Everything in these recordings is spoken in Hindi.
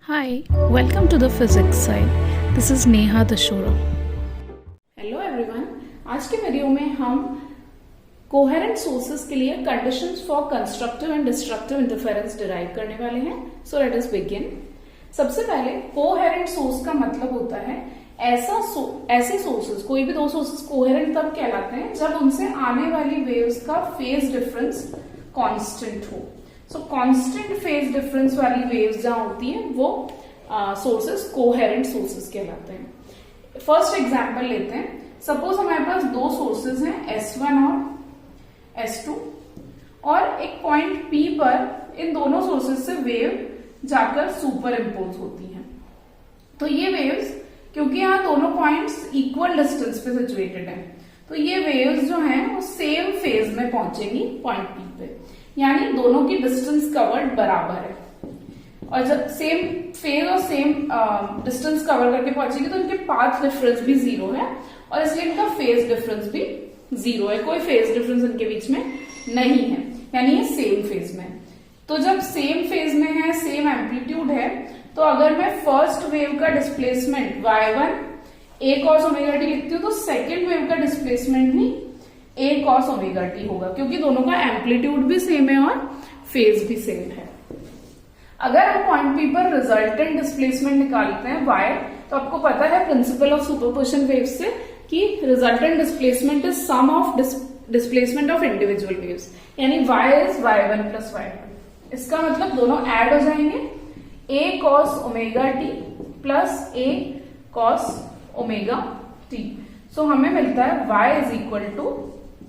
Hi, welcome to the physics side. This is Neha Dashora. Hello everyone, आज के वीडियो में हम कोहेरेंट सोर्सेस के लिए conditions for constructive and destructive interference derive करने वाले हैं. So let us begin. सबसे पहले कोहेरेंट सोर्स का मतलब होता है ऐसे सोर्सेस, कोई भी दो सोर्सेस कोहेरेंट तब कहलाते हैं जब उनसे आने वाली वेव्स का फेज डिफरेंस कांस्टेंट हो. सो कांस्टेंट फेज डिफरेंस वाली वेव्स जहां होती है वो सोर्सेस कोहेरेंट सोर्सेस कहलाते हैं. फर्स्ट एग्जांपल लेते हैं. सपोज हमारे पास दो सोर्सेस हैं S1 और S2 और एक पॉइंट P पर इन दोनों सोर्सेस से वेव जाकर सुपर इम्पोज होती है. तो ये वेव्स, क्योंकि यहाँ दोनों पॉइंट्स इक्वल डिस्टेंस पे सिचुएटेड हैं, तो ये वेव्स जो हैं वो सेम फेज में पहुंचेंगी पॉइंट P पे, यानी दोनों की डिस्टेंस कवर्ड बराबर है. और जब सेम फेज और सेम डिस्टेंस कवर करके पहुंचेगी तो इनके पाथ डिफरेंस भी जीरो है और इसलिए इनका फेज डिफरेंस भी जीरो है. कोई फेज डिफरेंस इनके बीच में नहीं है, यानी ये सेम फेज में. तो जब सेम फेज में है, सेम एम्पलीट्यूड है, तो अगर मैं फर्स्ट वेव का displacement y1 a cos omega T लिखती हूँ तो सेकेंड वेव का डिस्प्लेसमेंट भी a cos ओमेगा टी होगा, क्योंकि दोनों का एम्पलीट्यूड भी सेम है और फेज भी सेम है. अगर हम पॉइंट P पर रिजल्टेंट डिस्प्लेसमेंट निकालते हैं y, तो आपको पता है प्रिंसिपल ऑफ सुपरपोजिशन वेव्स से कि resultant displacement is sum of displacement of individual waves, यानी y is y1 plus y2. इसका मतलब दोनों ऐड हो जाएंगे, a cos omega t plus a cos omega t. So हमें मिलता है y is equal to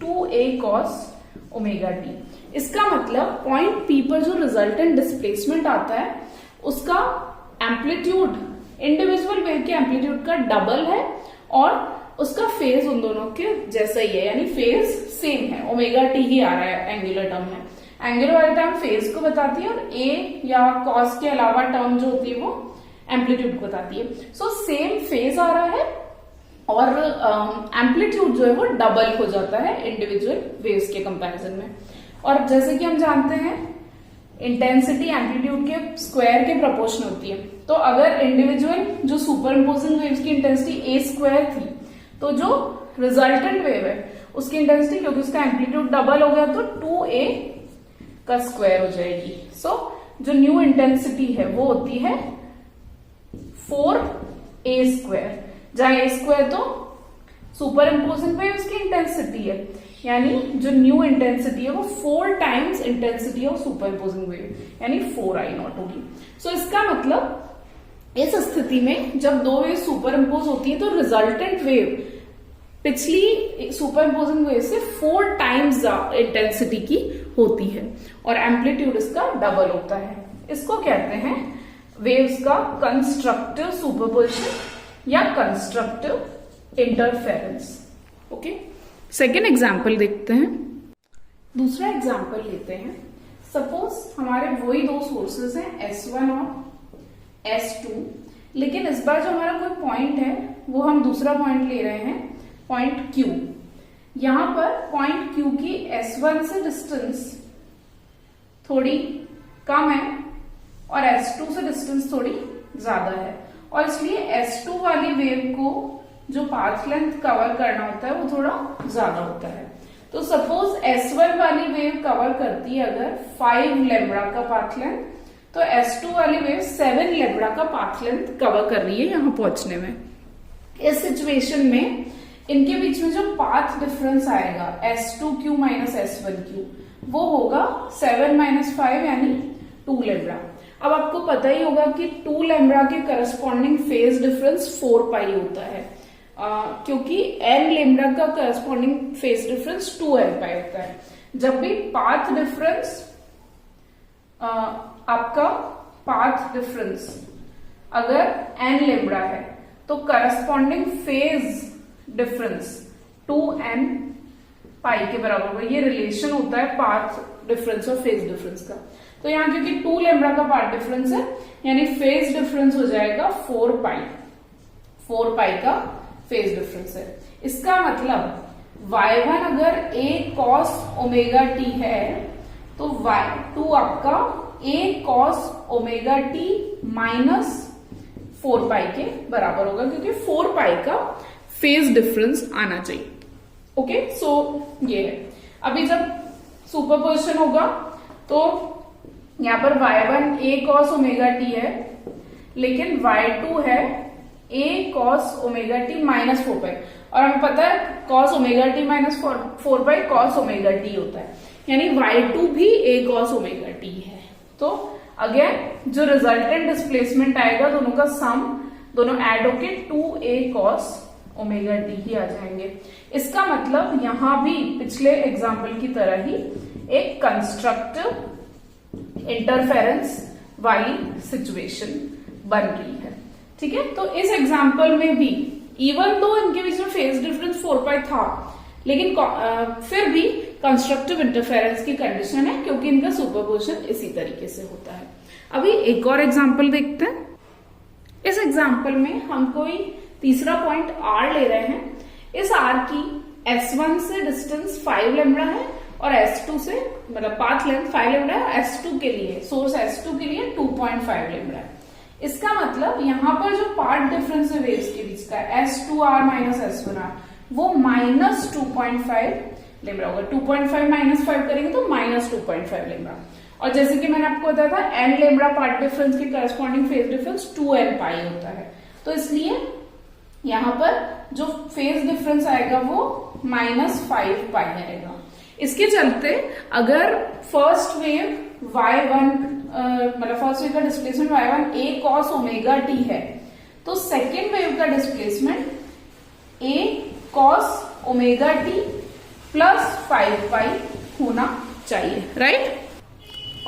2a cos omega t. इसका मतलब पॉइंट P पर जो रिजल्टेंट डिस्प्लेसमेंट आता है उसका एम्पलीट्यूड इंडिविजुअल वेव के एम्पलीट्यूड का डबल है और उसका फेज उन दोनों के जैसा ही है, यानी फेज सेम है. ओमेगा टी ही आ रहा है एंगुलर टर्म में. एंगुलर वाली टर्म फेज को बताती है और a या cos के अलावा टर्म जो होती है वो एम्पलीट्यूड को बताती है. सो सेम फेज आ रहा है और एम्पलीट्यूड जो है वो डबल हो जाता है इंडिविजुअल वेव्स के कंपैरिजन में. और जैसे कि हम जानते हैं इंटेंसिटी एम्पलीट्यूड के स्क्वायर के प्रोपोर्शनल होती है, तो अगर इंडिविजुअल जो सुपर इम्पोजिंग वेव्स की इंटेंसिटी a स्क्वायर थी, तो जो रिजल्टेंट वेव है उसकी इंटेंसिटी, क्योंकि उसका एम्पलीट्यूड डबल हो गया, तो 2a का स्क्वायर हो जाएगी. सो जो न्यू इंटेंसिटी है वो होती है 4a स्क्वायर, जहां a स्क्वायर तो सुपर इम्पोजिंग वेव्स की इंटेंसिटी है, यानी जो न्यू इंटेंसिटी है वो 4 times intensity of super imposing wave, यानी 4I0 होगी. सो इसका मतलब इस स्थिति में जब दो वेव सुपर इम्पोज होती है तो रिजल्टेंट वेव पिछली सुपर इम्पोजिंग वेव से 4 टाइम्स इंटेंसिटी की होती है और एम्पलीट्यूड इसका डबल होता है. इसको कहते हैं वेव्स का कंस्ट्रक्टिव सुपरपोजिशन या constructive interference. Okay, second example देखते हैं. दूसरा एग्जाम्पल लेते हैं. सपोज हमारे वही दो सोर्सेस हैं S1 और S2, लेकिन इस बार जो हमारा कोई पॉइंट है वो हम दूसरा पॉइंट ले रहे हैं, पॉइंट Q. यहां पर पॉइंट Q की S1 से डिस्टेंस थोड़ी कम है और S2 से डिस्टेंस थोड़ी ज्यादा है, और इसलिए S2 वाली वेव को जो पाथ लेंथ कवर करना होता है वो थोड़ा ज्यादा होता है. तो सपोज S1 वाली वेव कवर करती है अगर 5 लेम्बडा का पाथ लेंथ, तो S2 वाली वेव 7 लेम्बडा का पाथ लेंथ कवर कर रही है यहां पहुंचने में. इस सिचुएशन में इनके बीच में जो पाथ डिफरेंस आएगा S2Q माइनस S1Q, वो होगा 7 माइनस 5 यानी 2 लेम्बडा. अब आपको पता ही होगा कि 2 लेम्बडा के करस्पॉन्डिंग फेज डिफरेंस 4 पाई होता है, क्योंकि n लेम्बडा का करस्पॉन्डिंग फेज डिफरेंस 2n पाई होता है. जब भी पाथ डिफरेंस आपका पाथ डिफरेंस अगर n लेम्बडा है तो करस्पॉन्डिंग फेज डिफरेंस 2n पाई के बराबर होगा. ये रिलेशन होता है पाथ डिफरेंस और फेज डिफरेंस का. तो यहाँ क्योंकि 2 लेम्बडा का पाथ डिफरेंस है, यानी फेज डिफरेंस हो जाएगा 4 पाई का फेज डिफरेंस है. इसका मतलब y1 अगर a cos ओमेगा टी है तो y2 आपका a cos omega T minus 4 पाई के बराबर होगा, क्योंकि 4 पाई का फेज डिफरेंस आना चाहिए। ओके, सो ये है। अभी जब सुपरपोजिशन होगा तो यहां पर y1 a cos omega T है, लेकिन y2 है a cos omega T minus 4 पाई, और हमें पता है cos ओमेगा टी माइनस 4 पाई cos ओमेगा टी होता है, यानी y2 भी a cos ओमेगा टी है। तो अगेन जो रिजल्टेंट डिस्प्लेसमेंट आएगा दोनों का सम, दोनों ऐड होके 2a cos ओमेगा टी ही आ जाएंगे। इसका मतलब यहां भी पिछले एग्जाम्पल की तरह ही एक कंस्ट्रक्टिव इंटरफेरेंस वाली सिचुएशन बन रही है। ठीक है, तो इस एग्जाम्पल में भी इवन दो इनके बीच में फेज डिफरेंस 4 पाई था, लेकिन फिर भी कंस्ट्रक्टिव इंटरफेरेंस की कंडीशन है, क्योंकि इनका सुपरपोजिशन इसी तरीके से होता है। अभी एक और एग्जाम्पल देखते हैं। इस एग्जाम्पल में हम कोई तीसरा पॉइंट R ले रहे हैं। इस R की S1 से डिस्टेंस 5 लेम्डा है और S2 से मतलब पाथ लेंथ 5 लेम्डा है, S2 के लिए सोर्स S2 के लिए 2.5 लेम्डा है। इसका मतलब यहां पर जो पार्ट डिफरेंस है वेव्स के बीच का S2R माइनस S1R, वो माइनस 2.5 लेम्डा होगा। 2.5 माइनस 5 करेंगे तो माइनस 2.5 लेम्डा। और जैसे कि मैंने आपको बताया था n लेम्डा पार्ट डिफरेंस के करस्पॉन्डिंग फेज डिफरेंस 2n पाई होता है, तो इसलिए यहां पर जो फेज डिफरेंस आएगा वो -5 पाई आएगा। इसके चलते अगर फर्स्ट वेव y1 मतलब फर्स्ट वेव का displacement y1 a cos omega T है, तो सेकेंड वेव का displacement a cos omega t plus 5 पाई होना चाहिए, राइट।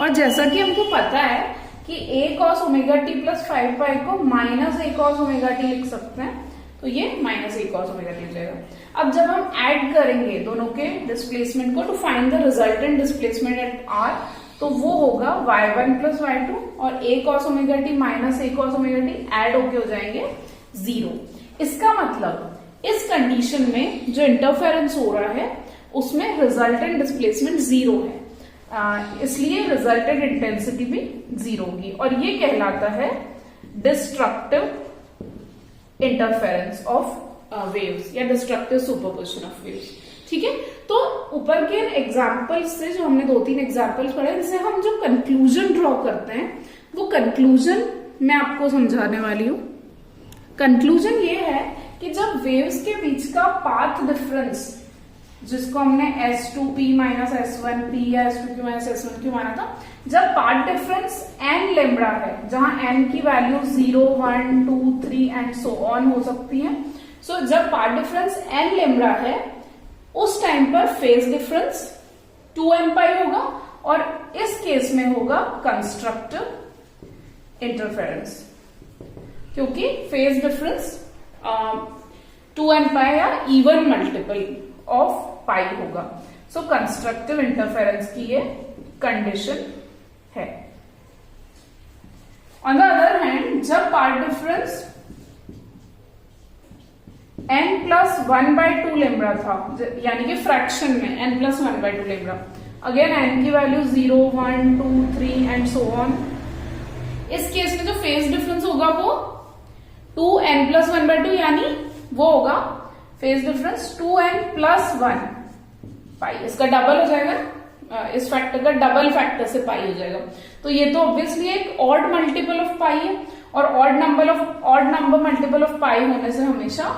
और जैसा कि हमको पता है कि a cos omega t plus 5 पाई को minus a cos omega T लिख सकते हैं, तो ये minus a cos omega T हो जाएगा। अब जब हम ऐड करेंगे दोनों के डिस्प्लेसमेंट को to find the resultant displacement at r, तो वो होगा y1 प्लस y2 और a cos omega T minus a cos omega T add होके हो जाएंगे 0। इसका मतलब इस कंडीशन में जो इंटरफेरेंस हो रहा है उसमें रिजल्टेंट डिस्प्लेसमेंट 0 है, इसलिए रिजल्टेंट इंटेंसिटी भी 0 होगी, और ये कहलाता है डिस्ट्रक्टिव इंटरफेरेंस ऑफ वेव्स या डिस्ट्रक्टिव सुपरपोजिशन ऑफ वेव्स। ठीक है, तो ऊपर के एग्जाम्पल्स से जो हमने 2-3 एग्जाम्पल्स पढ़े, इनसे हम जो कंक्लूजन ड्रॉ करते हैं वो कंक्लूजन मैं आपको समझाने वाली हूं। कंक्लूजन ये है कि जब वेव्स के बीच का पाथ डिफरेंस, जिसको हमने S2P माइनस S1P या S2Q माइनस S1Q माना था, जब पाथ डिफरेंस n लेम्डा है, जहां n की वैल्यू 0, 1, 2, 3 एंड सो ऑन हो सकती है, सो जब पाथ डिफरेंस n लेम्डा है उस टाइम पर फेज डिफरेंस 2n पाई होगा, और इस केस में होगा कंस्ट्रक्टिव इंटरफेरेंस, क्योंकि फेज डिफरेंस 2n पाई या इवन मल्टीपल ऑफ पाई होगा। सो कंस्ट्रक्टिव इंटरफेरेंस की ये कंडीशन है। ऑन द अदर हैंड, जब path difference n plus 1/2 lambda था, यानी कि फ्रैक्शन में n plus 1/2 lambda, again n की वैल्यू 0, 1, 2, 3 एंड सो ऑन, इस केस में जो फेज डिफरेंस होगा वो 2n प्लस 1/2, यानी वो होगा फेज डिफरेंस 2n प्लस 1 पाई। इसका डबल हो जाएगा, इस फैक्टर का डबल फैक्टर से पाई हो जाएगा, तो ये तो ऑब्वियसली एक ऑड मल्टीपल ऑफ पाई है, और ऑड नंबर मल्टीपल ऑफ पाई होने से हमेशा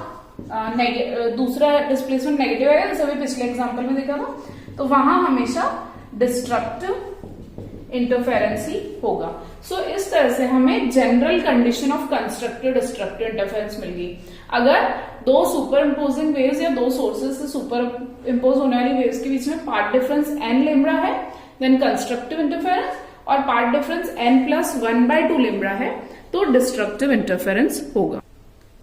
दूसरा डिस्प्लेसमेंट नेगेटिव आएगा, जैसे अभी पिछले एग्जांपल में देखा था, तो वहां हमेशा डिस्ट्रक्टिव इंटरफेरेंस ही होगा। सो इस तरह से हमें general condition of constructive destructive interference मिल गई। अगर दो सुपर इम्पोजिंग वेव्स या दो सोर्सेज से सुपर इम्पोज होने वाली वेव्स के बीच में पार्ट डिफरेंस n लेम्डा है, देन कंस्ट्रक्टिव इंटरफेरेंस, और path difference n plus 1/2 lambda है, तो डिस्ट्रक्टिव इंटरफेरेंस होगा।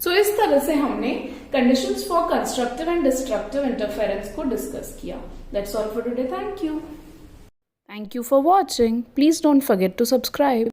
सो इस तरह से हमने conditions for constructive and destructive interference को डिस्कस किया। That's all for today. Thank you. Thank you for watching. Please don't forget to subscribe.